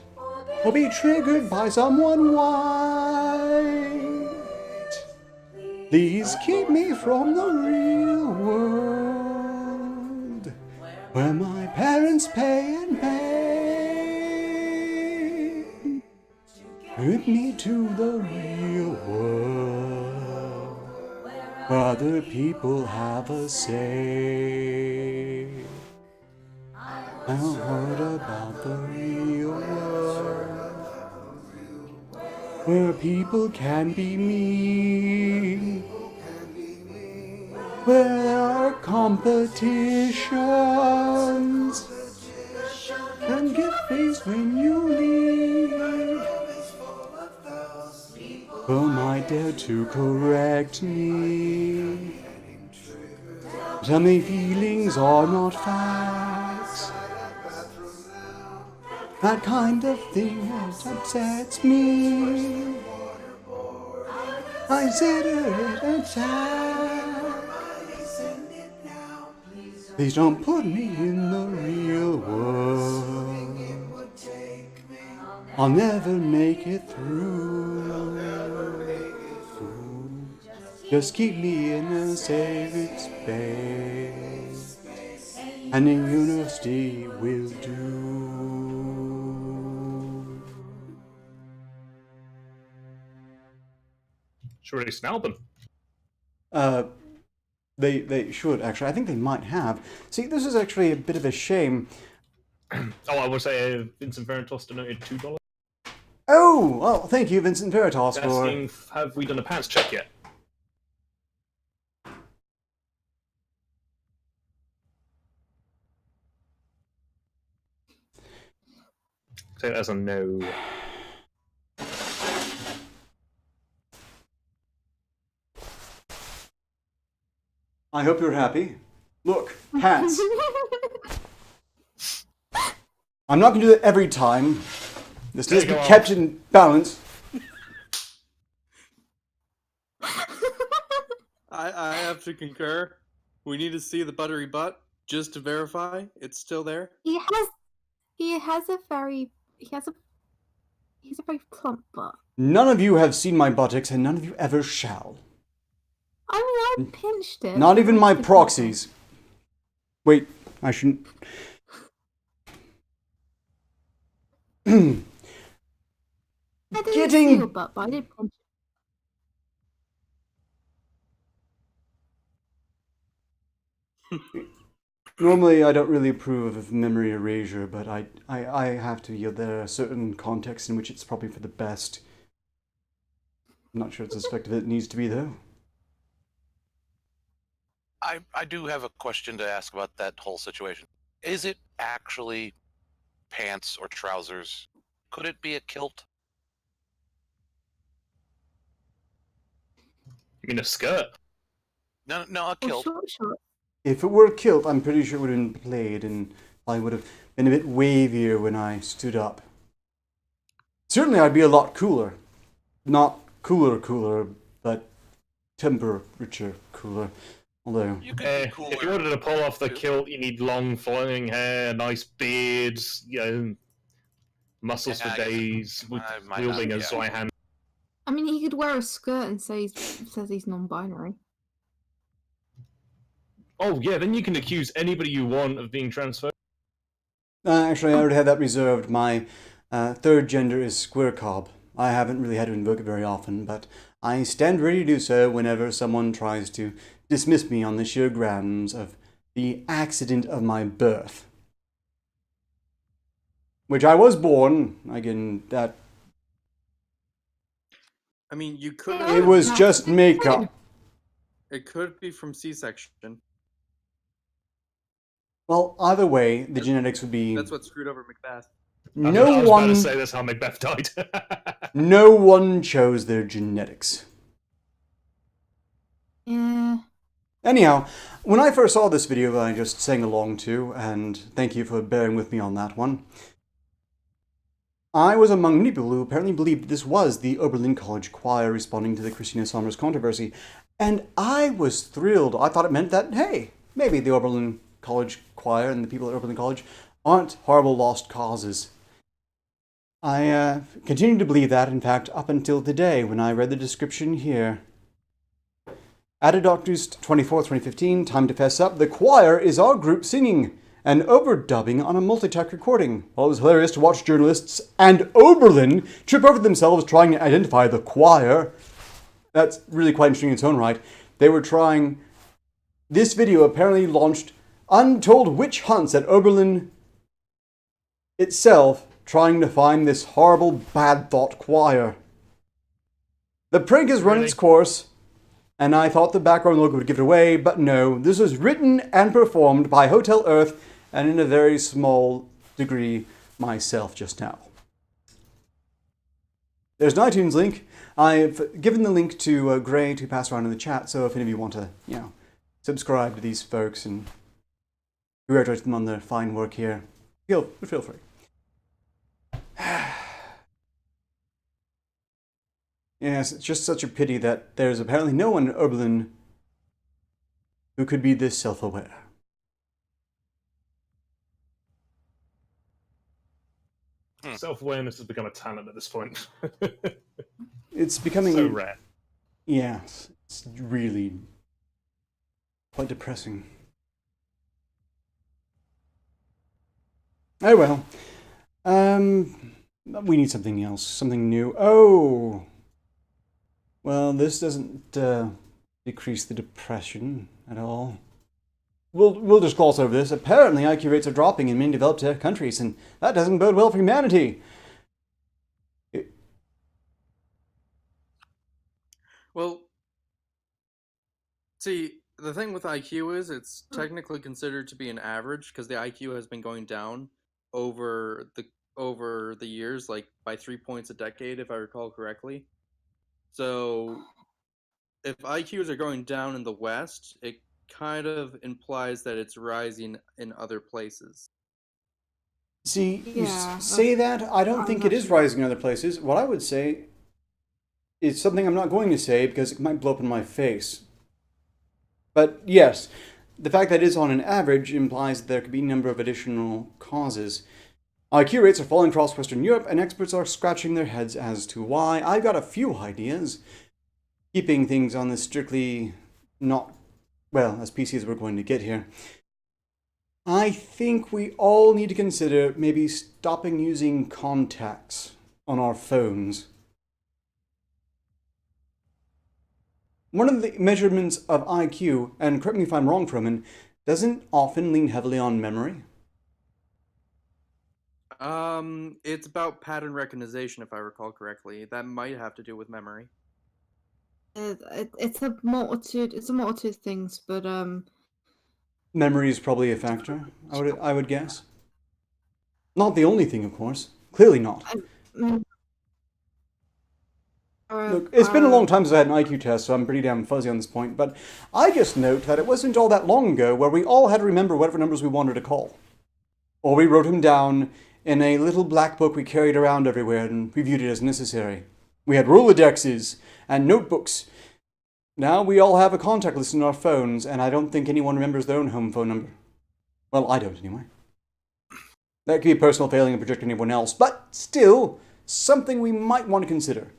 or be triggered by someone white, please keep me from the real world, where my parents pay and pay, with me to the real world, where other people have a say. I heard about the real world, where people can be mean, where there are competitions, and give face when you leave. Who might dare to correct me Tell me feelings are not facts. That kind of thing upsets me. I said it attack. Please don't put me in the real world. I'll never make it through. Just keep me in a safe space, and the university will do. Should release an album. They should actually. I think they might have. See, this is actually a bit of a shame. Oh, I would say Vincent Veritas donated $2. Oh, well, thank you, Vincent Veritas, for. Asking, have we done a pants check yet? Say that as a no. I hope you're happy. Look, pants. I'm not going to do that every time. This needs to be kept in balance. I have to concur. We need to see the buttery butt just to verify it's still there. He has a very plump butt. None of you have seen my buttocks, and none of you ever shall. I mean, I pinched it. Not even my proxies. Wait, I shouldn't. I didn't Getting- see your butt, but I did pinch it. Normally, I don't really approve of memory erasure, but I have to yield there a certain context in which it's probably for the best. I'm not sure it's as effective as it needs to be, though. I do have a question to ask about that whole situation. Is it actually pants or trousers? Could it be a kilt? You mean a skirt? No, a Or kilt. short. If it were a kilt, I'm pretty sure it would have been played, and I would have been a bit wavier when I stood up. Certainly, I'd be a lot cooler. Not cooler, but temperature cooler. Although, You could be cooler. If you wanted to pull off the kilt, you need long flowing hair, nice beards, muscles Yeah, for I guess days, I might wielding not, a yeah. Zweihan. I mean, he could wear a skirt and says he's non-binary. Oh yeah, then you can accuse anybody you want of being transphobic. actually, I already had that reserved. My third gender is square cob. I haven't really had to invoke it very often, but I stand ready to do so whenever someone tries to dismiss me on the sheer grounds of the accident of my birth. Which I was born, again, that I mean, you could. it was just makeup. It could be from C-section. Well, either way, the genetics would be. That's what screwed over Macbeth. I was about one. to say that's how Macbeth died. No one chose their genetics. Yeah. Anyhow, when I first saw this video that I just sang along to, and thank you for bearing with me on that one, I was among many people who apparently believed this was the Oberlin College Choir responding to the Christina Sommers controversy, and I was thrilled. I thought it meant that, hey, maybe the Oberlin College Choir and the people at Oberlin College aren't horrible lost causes. I continued to believe that, in fact, up until today when I read the description here. Added August 24th, 2015, time to fess up. The choir is our group singing and overdubbing on a multi-track recording. Well, it was hilarious to watch journalists and Oberlin trip over themselves trying to identify the choir. That's really quite interesting in its own right. They were trying... This video apparently launched untold witch hunts at Oberlin itself, trying to find this horrible bad thought choir. The prank has run its course, and I thought the background logo would give it away, but no, this was written and performed by Hotel Earth, and in a very small degree, myself just now. There's an iTunes link. I've given the link to Gray to pass around in the chat, so if any of you want to, subscribe to these folks and congratulate them on their fine work here, feel free. Yes, it's just such a pity that there's apparently no one in Oberlin who could be this self-aware. Self-awareness has become a talent at this point. It's becoming so rare. Yes, it's really quite depressing. Oh well. We need something else, something new. Oh! Well, this doesn't decrease the depression at all. We'll just gloss over this. Apparently, IQ rates are dropping in many developed countries, and that doesn't bode well for humanity. Well, see, the thing with IQ is it's technically considered to be an average because the IQ has been going down over the years, like by 3 points a decade, if I recall correctly. So, if IQs are going down in the West, it kind of implies that it's rising in other places. See, you Yeah, say that. I don't I'm think not it is sure. rising in other places. What I would say is something I'm not going to say because it might blow up in my face. But yes, the fact that it is on an average implies that there could be a number of additional causes. IQ rates are falling across Western Europe, and experts are scratching their heads as to why. I've got a few ideas, keeping things on this strictly not, well, as PC as we're going to get here. I think we all need to consider maybe stopping using contacts on our phones. One of the measurements of IQ, and correct me if I'm wrong, Froman, doesn't often lean heavily on memory. It's about pattern recognition, if I recall correctly. That might have to do with memory. It's a multitude. It's a multitude of things, but Memory is probably a factor, I would guess. Not the only thing, of course. Clearly not. mm, Look, it's been a long time since I had an IQ test, so I'm pretty damn fuzzy on this point, but I just note that it wasn't all that long ago where we all had to remember whatever numbers we wanted to call. Or we wrote them down in a little black book we carried around everywhere and we viewed it as necessary. We had Rolodexes and notebooks. Now we all have a contact list in our phones, and I don't think anyone remembers their own home phone number. Well, I don't anyway. That could be a personal failing and project anyone else, but still, something we might want to consider.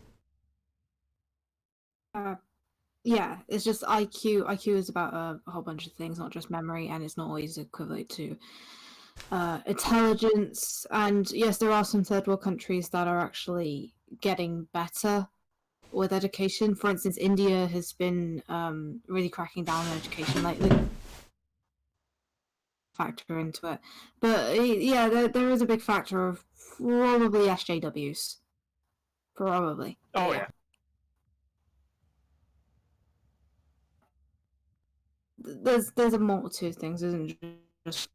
yeah, it's just IQ. IQ is about a whole bunch of things, not just memory, and it's not always equivalent to intelligence. And yes, there are some third world countries that are actually getting better with education. For instance, India has been really cracking down on education lately. Factor into it, but yeah, there is a big factor of probably SJWs. Probably. Oh yeah. There's a multitude of things, isn't it? Just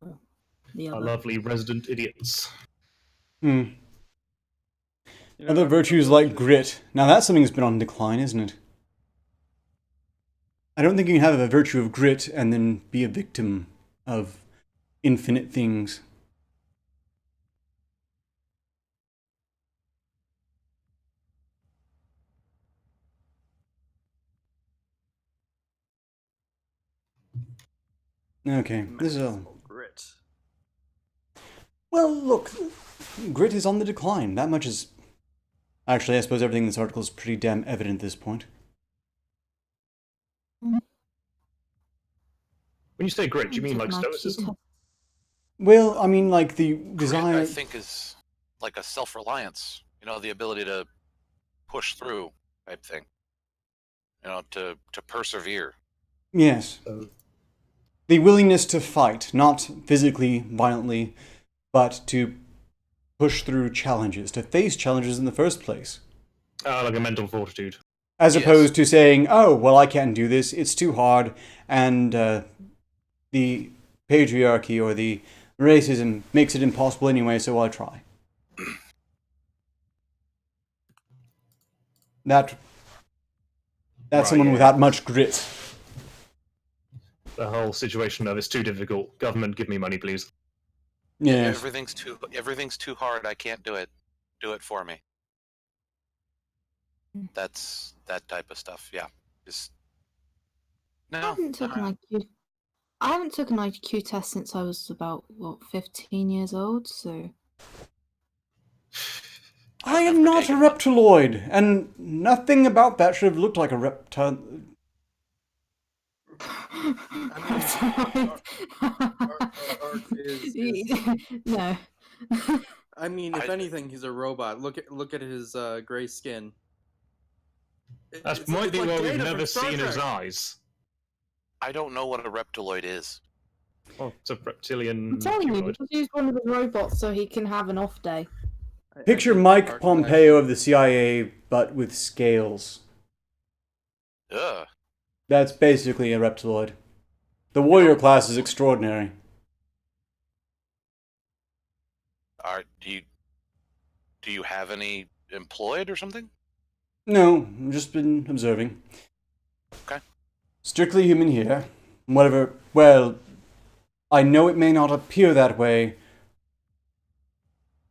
the Our other. lovely resident idiots. Hmm. You know, Other virtues like grit. Now that's something that's been on decline, isn't it? I don't think you can have a virtue of grit and then be a victim of infinite things. Okay, this is all. Maximal grit. Well, look, grit is on the decline. That much is. Actually, I suppose everything in this article is pretty damn evident at this point. When you say grit, do you mean Take like an IQ stoicism? test. Well, I mean, like the Grit, desire. I think, is like a self-reliance. You know, the ability to push through type thing. You know, to persevere. Yes. The willingness to fight, not physically, violently, but to push through challenges, to face challenges in the first place. Like a mental fortitude. As Yes. opposed to saying, oh, well, I can't do this, it's too hard, and the patriarchy or the racism makes it impossible anyway, so I'll try. That's Right, someone yeah. without much grit. The whole situation of it's too difficult. Government, give me money, please. Yes. Everything's too hard. I can't do it. Do it for me. That's that type of stuff. Yeah. Just I no. haven't taken IQ. I haven't taken an IQ test since I was about 15 years old. So I I've am never not a taken one. reptiloid, and nothing about that should have looked like a reptile. Ark is no. I mean, if I- anything, he's a robot. Look at his gray skin. That It's might be like why we've Data never from Star seen his Trek. eyes. I don't know what a reptiloid is. Oh, it's a reptilian. I'm telling you, humanoid. just use one of his robots so he can have an off day. I Picture think Mike Ark Pompeo of the CIA, but with scales. Ugh. That's basically a reptiloid. The warrior class is extraordinary. Do you have any employed or something? No, I've just been observing. Okay. Strictly human here. Whatever. Well, I know it may not appear that way,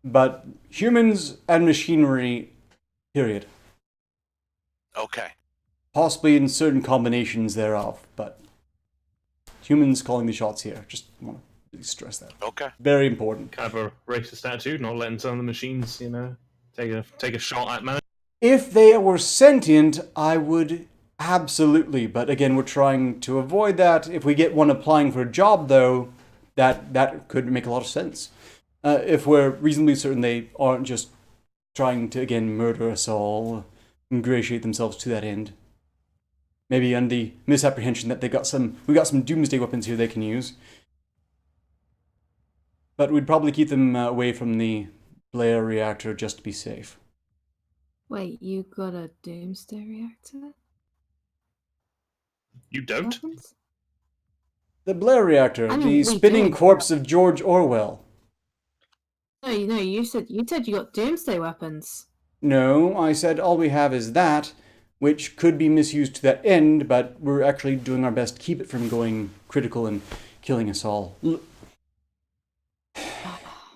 but humans and machinery, period. Okay. Possibly in certain combinations thereof, but humans calling the shots here. Just want to really stress that. Okay. Very important. Kind of a racist attitude, not letting some of the machines, take a shot at man. If they were sentient, I would absolutely. But again, we're trying to avoid that. If we get one applying for a job, though, that could make a lot of sense. If we're reasonably certain they aren't just trying to, again, murder us all, ingratiate themselves to that end. Maybe on the misapprehension that we got some doomsday weapons here they can use. But we'd probably keep them away from the Blair reactor just to be safe. Wait, you got a doomsday reactor? You don't? Weapons? The Blair reactor, I mean, the we spinning do. corpse of George Orwell. No, you said you got doomsday weapons. No, I said all we have is that, which could be misused to that end, but we're actually doing our best to keep it from going critical and killing us all.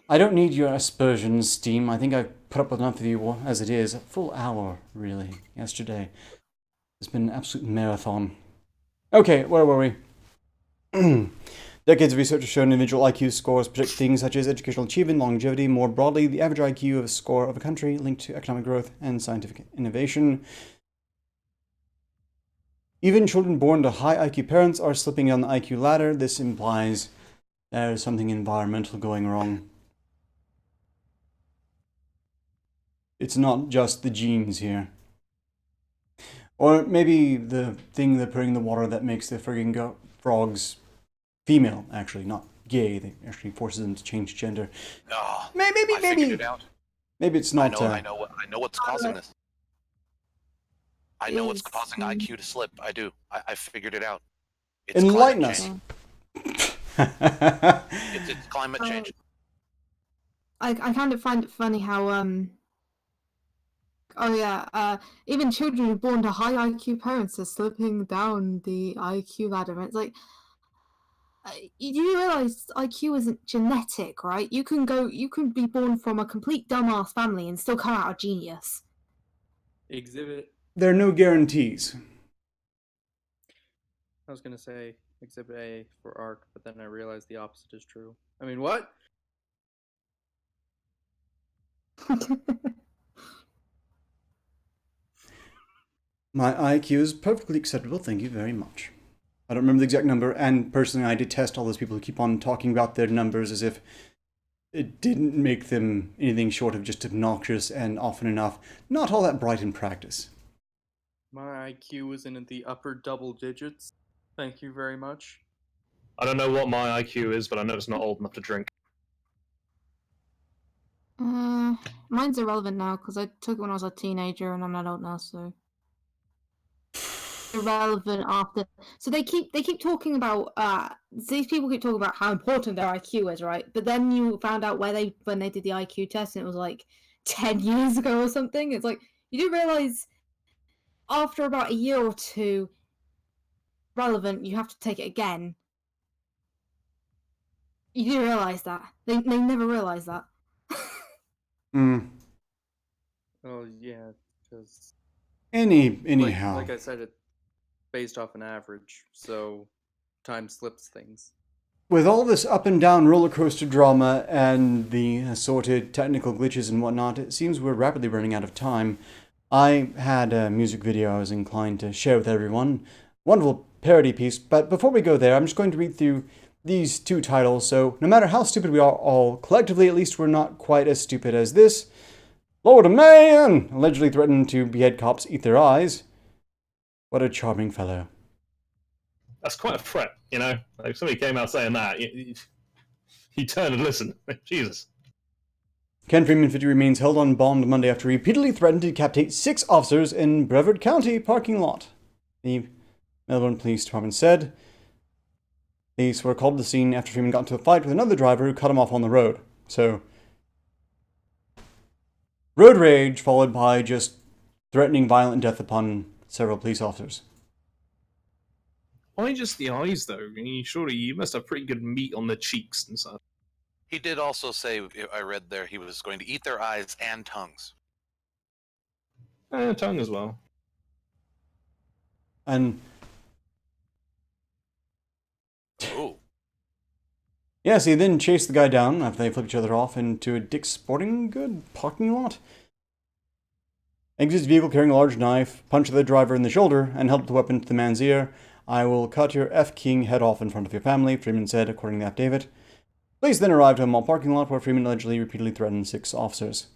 I don't need your aspersions, Steam. I think I've put up with enough of you as it is. A full hour, really, yesterday. It's been an absolute marathon. Okay, where were we? Decades of research have shown individual IQ scores predict things such as educational achievement, longevity. More broadly, the average IQ of a score of a country linked to economic growth and scientific innovation. Even children born to high IQ parents are slipping down the IQ ladder. This implies there's something environmental going wrong. It's not just the genes here. Or maybe the thing they're putting in the water that makes the friggin' frogs female, actually, not gay. They actually forces them to change gender. Oh, Maybe, I figured it out. maybe it's not. I know what's causing this. I know what's Is, causing IQ to slip. I do. I figured it out. Enlighten climate us. change. It's climate change. I kind of find it funny how even children who are born to high IQ parents are slipping down the IQ ladder. And it's like, you do realize IQ isn't genetic, right? You can be born from a complete dumbass family and still come out a genius. Exhibit. There are no guarantees. I was gonna say Exhibit A for Ark, but then I realized the opposite is true. I mean, what? My IQ is perfectly acceptable, thank you very much. I don't remember the exact number, and personally I detest all those people who keep on talking about their numbers as if it didn't make them anything short of just obnoxious and often enough not all that bright in practice. My IQ is in the upper double digits. Thank you very much. I don't know what my IQ is, but I know it's not old enough to drink. Mine's irrelevant now because I took it when I was a teenager and I'm an adult now, so irrelevant after. So they keep talking about these people keep talking about how important their IQ is, right? But then you found out when they did the IQ test and it was like 10 years ago or something. It's like you do realize after about a year or two, relevant, you have to take it again You do realise that. They never realise that. Hmm. Oh yeah, because Anyhow. like I said, it's based off an average, so time slips things. With all this up and down roller coaster drama and the assorted technical glitches and whatnot, it seems we're rapidly running out of time. I had a music video I was inclined to share with everyone. Wonderful parody piece, but before we go there, I'm just going to read through these two titles, so no matter how stupid we are all collectively, at least we're not quite as stupid as this. Florida man allegedly threatened to behead cops, eat their eyes. What a charming fellow. That's quite a threat, you know? Like, if somebody came out saying that, you turn and listen. Jesus. Ken Freeman, 50, remains held on bond Monday after repeatedly threatened to decapitate 6 officers in Brevard County parking lot. The Melbourne Police Department said police were called to the scene after Freeman got into a fight with another driver who cut him off on the road. So, road rage followed by just threatening violent death upon several police officers. Why just the eyes, though? I mean, surely you must have pretty good meat on the cheeks and stuff. He did also say, I read there, he was going to eat their eyes and tongues. Tongue as well. And Ooh. yes, he then chased the guy down after they flipped each other off into a Dick's Sporting Good parking lot. Exits his vehicle carrying a large knife, punched the driver in the shoulder, and held the weapon to the man's ear. I will cut your F-King head off in front of your family, Freeman said, according to the affidavit. Police then arrived at a mall parking lot where Freeman allegedly repeatedly threatened 6 officers.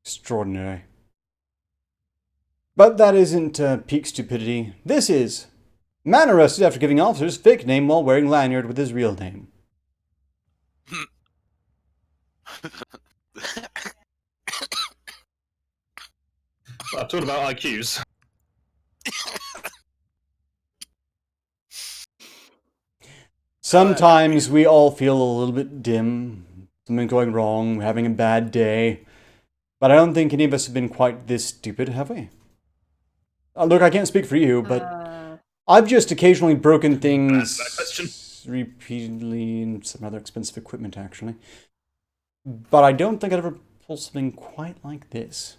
Extraordinary. But that isn't peak stupidity. This is man arrested after giving officers fake name while wearing lanyard with his real name. Well, talking about IQs. Sometimes we all feel a little bit dim, something going wrong, we're having a bad day. But I don't think any of us have been quite this stupid, have we? Look, I can't speak for you, but I've just occasionally broken things repeatedly in some other expensive equipment, actually. But I don't think I'd ever pull something quite like this.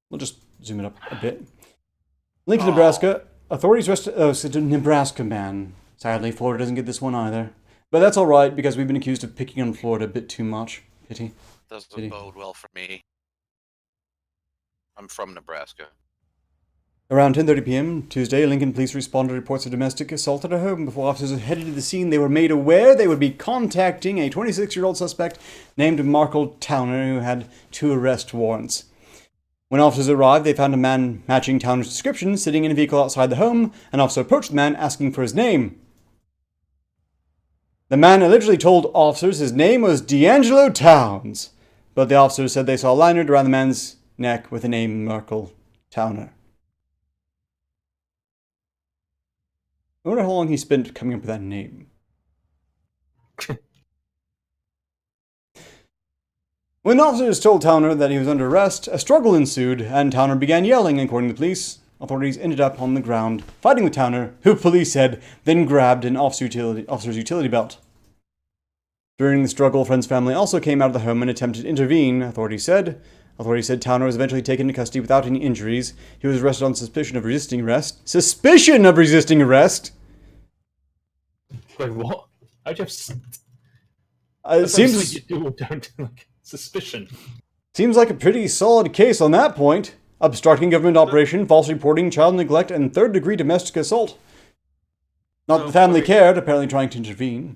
We'll just zoom it up a bit. Lincoln, Nebraska. Authorities arrested a Nebraska man. Sadly, Florida doesn't get this one either. But that's alright, because we've been accused of picking on Florida a bit too much. Pity. Doesn't bode well for me. I'm from Nebraska. Around 10:30 p.m. Tuesday, Lincoln police responded to reports of domestic assault at a home. Before officers headed to the scene, they were made aware they would be contacting a 26-year-old suspect named Markle Towner, who had 2 arrest warrants. When officers arrived, they found a man matching Towner's description sitting in a vehicle outside the home. An officer approached the man, asking for his name. The man allegedly told officers his name was D'Angelo Towns, but the officers said they saw a lanyard around the man's neck with the name Markle Towner. I wonder how long he spent coming up with that name. When officers told Towner that he was under arrest, a struggle ensued, and Towner began yelling, according to the police. Authorities ended up on the ground, fighting with Towner, who police said then grabbed an officer's utility belt. During the struggle, friend's family also came out of the home and attempted to intervene, authorities said. Authorities said Towner was eventually taken into custody without any injuries. He was arrested on suspicion of resisting arrest. Suspicion of resisting arrest? Wait, what? How'd you have... It seems like you do or don't, like, suspicion. Seems like a pretty solid case on that point. Obstructing government operation, false reporting, child neglect, and third-degree domestic assault. Not that the family cared, apparently trying to intervene.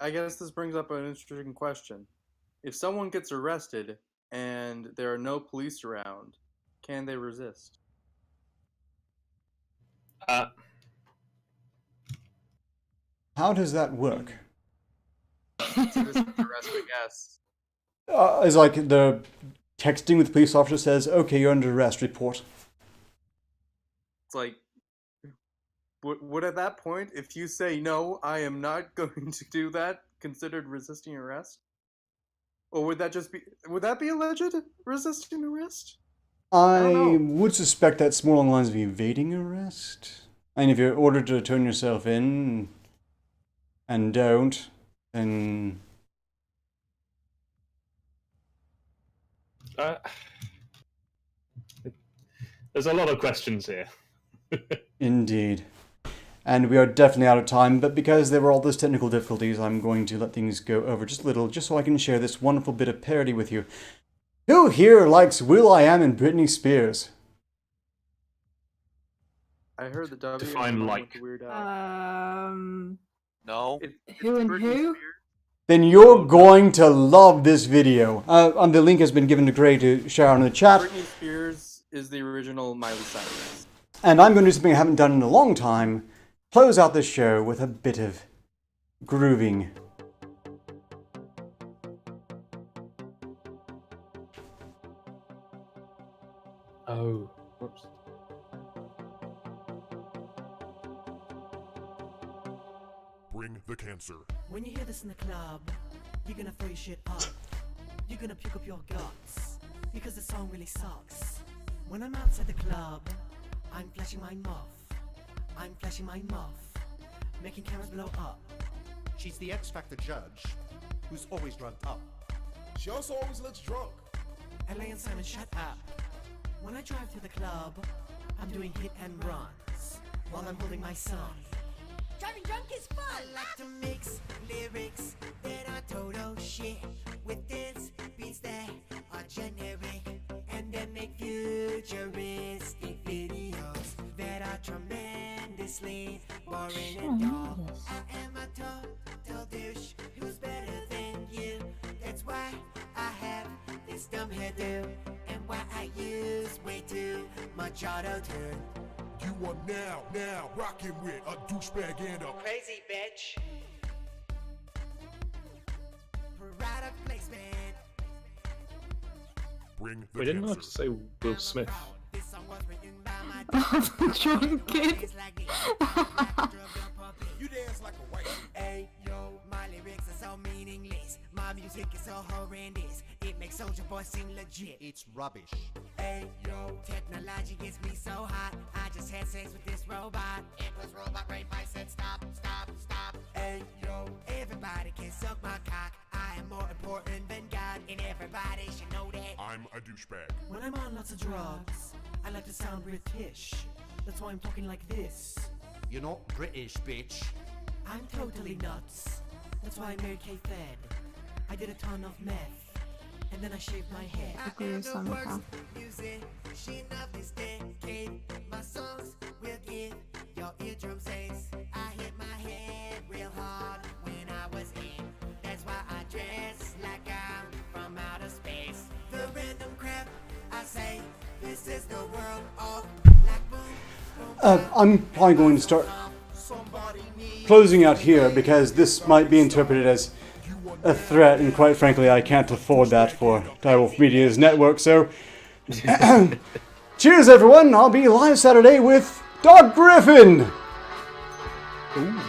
I guess this brings up an interesting question. If someone gets arrested and there are no police around, can they resist? How does that work? Resist arrest, I guess. Is like the texting with the police officer says, okay, you're under arrest, report. It's like, would at that point, if you say, no, I am not going to do that, considered resisting arrest? Or would that just be? Would that be alleged resisting arrest? I don't would suspect that's more along the lines of evading arrest. And if you're ordered to turn yourself in and don't, then Uh, there's a lot of questions here. indeed. And we are definitely out of time, but because there were all those technical difficulties, I'm going to let things go over just a little, just so I can share this wonderful bit of parody with you. Who here likes Will.i.am and Britney Spears? I heard the W. Define and I like. went to Weird Al. No. Who and Britney who? Spears. Then you're going to love this video. The link has been given to Gray to share on the chat. Britney Spears is the original Miley Cyrus. And I'm going to do something I haven't done in a long time. Close out this show with a bit of grooving. Oh. Whoops. Bring the cancer. When you hear this in the club, you're gonna throw your shit up. You're gonna puke up your guts, because the song really sucks. When I'm outside the club, I'm flashing my muff. I'm flashing my muff, making cameras blow up. She's the X Factor judge, who's always drugged up. She also always looks drunk. LA and Simon, shut up. When I drive through the club, I'm doing hit and runs, while I'm holding my son. Driving drunk is fun! I like to mix lyrics that are total shit with dance beats that are generic, and then make futuristic videos that are tremendously boring and dull. I am a total douche who's better than you. That's why I have this dumb hairdo, and why I use way too much auto-tune. You are now rocking with a douchebag and a Crazy bitch. Product placement. bring the We didn't have to cancer. say Will Smith. This song was written by my Drunk kid. You dance like a white. Hey yo, my lyrics are so meaningless. My music is so horrendous. It makes Soulja Boy seem legit. It's rubbish. Hey yo, technology gets me so hot. I just had sex with this robot. It was robot rape. I said stop, stop, stop. Hey yo, everybody can suck my cock. I am more important than God, and everybody should know that. I'm a douchebag. When I'm on lots of drugs, I like to sound British. That's why I'm talking like this. You're not British, bitch. I'm totally nuts. That's why I married K-Fed. I did a ton of meth, and then I shaved my head. Agree with Simon Cowell. Musician of this decade. My songs will give your eardrums aches. I hit my head real hard when I was in. That's why I dress like I'm from outer space. The random crap I say, this is the world of like boom, boom. I'm probably going to start closing out here because this might be interpreted as a threat, and quite frankly, I can't afford that for Direwolf Media's network. So, cheers, everyone! I'll be live Saturday with Doc Griffin. Ooh.